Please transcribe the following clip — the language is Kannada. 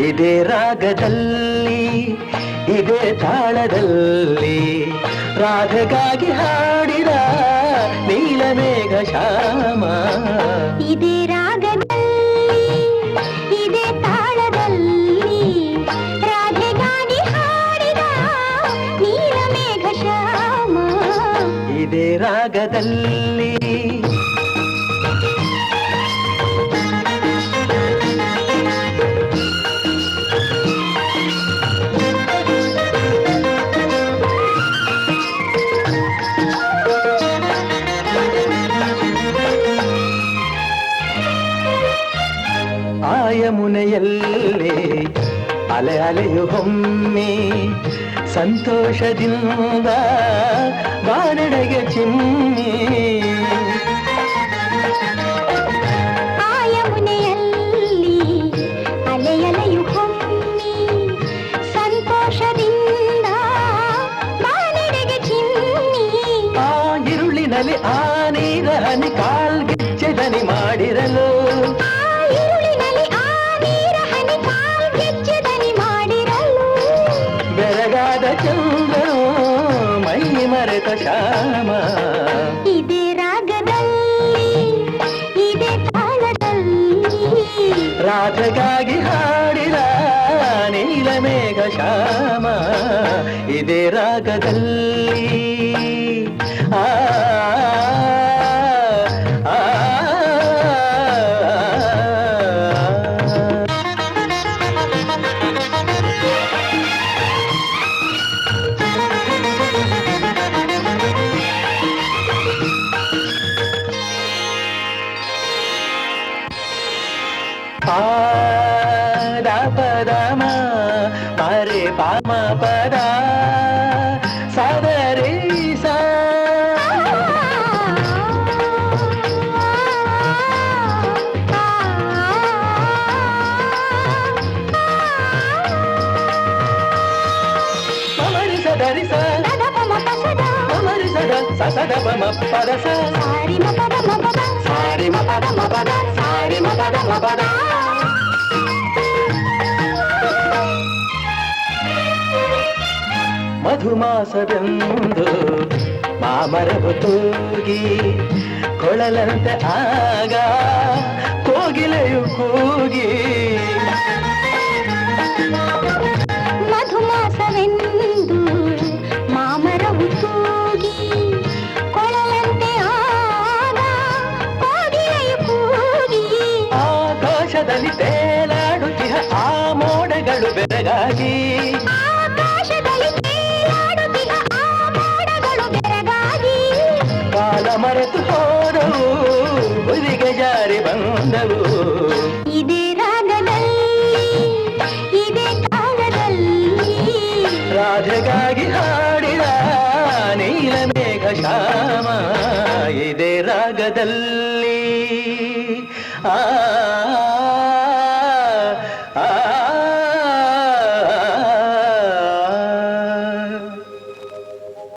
ಇದೇ ರಾಗದಲ್ಲಿ ಇದೇ ತಾಳದಲ್ಲಿ ರಾಧೆಗಾಗಿ ಹಾಡಿದ ನೀಲಮೇಘ ಶ್ಯಾಮ. ಇದೇ ರಾಗದಲ್ಲಿ ಇದೇ ತಾಳದಲ್ಲಿ ರಾಧೆಗಾಗಿ ಹಾಡಿದ ನೀಲಮೇಘ ಶ್ಯಾಮ. ಇದೇ ರಾಗದಲ್ಲಿ ಯಮುನೆಯಲ್ಲೇ ಅಲೆ ಅಲೆಯು ಹೊಮ್ಮೆ ಸಂತೋಷದಿಂದ ಬಾನಡೆಗೆ ಚಿಮ್ಮಿ. ಆ ಯಮುನೆಯಲ್ಲಿ ಅಲೆ ಅಲೆಯು ಹೊಮ್ಮಿ ಸಂತೋಷದಿಂದ ಬಾನಡೆಗೆ ಚಿಮ್ಮಿ. ಆ ഇരുಳಿನಲ್ಲಿ ಆ ನೀರ ಹನಿ ಕಾಲ್ಗೆಜ್ಜೆದನಿ ಮಾಡಿರಲು ಬೆರಗಾದ ಚಂದ್ರನು ಮೈ ಮರೆತ ಶ್ಯಾಮ. ಇದೇ ರಾಗದಲ್ಲಿ ಇದೇ ತಾಳದಲ್ಲಿ ರಾಧೆಗಾಗಿ ಹಾಡಿದ ನೀಲಮೇಘ ಶ್ಯಾಮ. ಇದೇ ರಾಗದಲ್ಲಿ ಆ ಪಾದ ಪದಮ ಮರೆ ಪಾಮ ಪದ ಸದರಿ ಸ. ಮಮರಿ ಸದರಿ ಸ ಮಮರಿ ಸದ ಸದ ಪಮ ಪದ ಸಾರಿ ಮ ಪದ ಮ ಪದ ಸಾರಿ ಮ ಪದ ಮ ಪದ ಸಾರಿ ಮ ಪದ ಮ ಪದ. ಮಧುಮಾಸವೆಂದು ಮಾಮರವು ತೂಗಿ ಕೊಳಲಂತೆ ಆಗ ಕೋಗಿಲೆಯು ಕೂಗಿ. ಮಧುಮಾಸವೆಂದು ಮಾಮರವು ತೂಗಿ ಕೊಳಲಂತೆ ಆಗ ಕೋಗಿಲೆಯು ಕೂಗಿ. ಆಕಾಶದಲ್ಲಿ ತೇಲಾಡುತ್ತಿಹ ಆ ಮೋಡಗಳು ಬೆರಗಾಗಿ ಕಾಲ ಮರೆತು ಹೋದವು ಬುದಿಗೆ ಜಾರಿ ಬಂದವು. ಇದೇ ರಾಗದಲ್ಲಿ ಇದೇ ತಾಳದಲ್ಲಿ ರಾಧೆಗಾಗಿ ಹಾಡಿದ ನೀಲಮೇಘ ಶ್ಯಾಮ. ಇದೇ ರಾಗದಲ್ಲಿ ಆ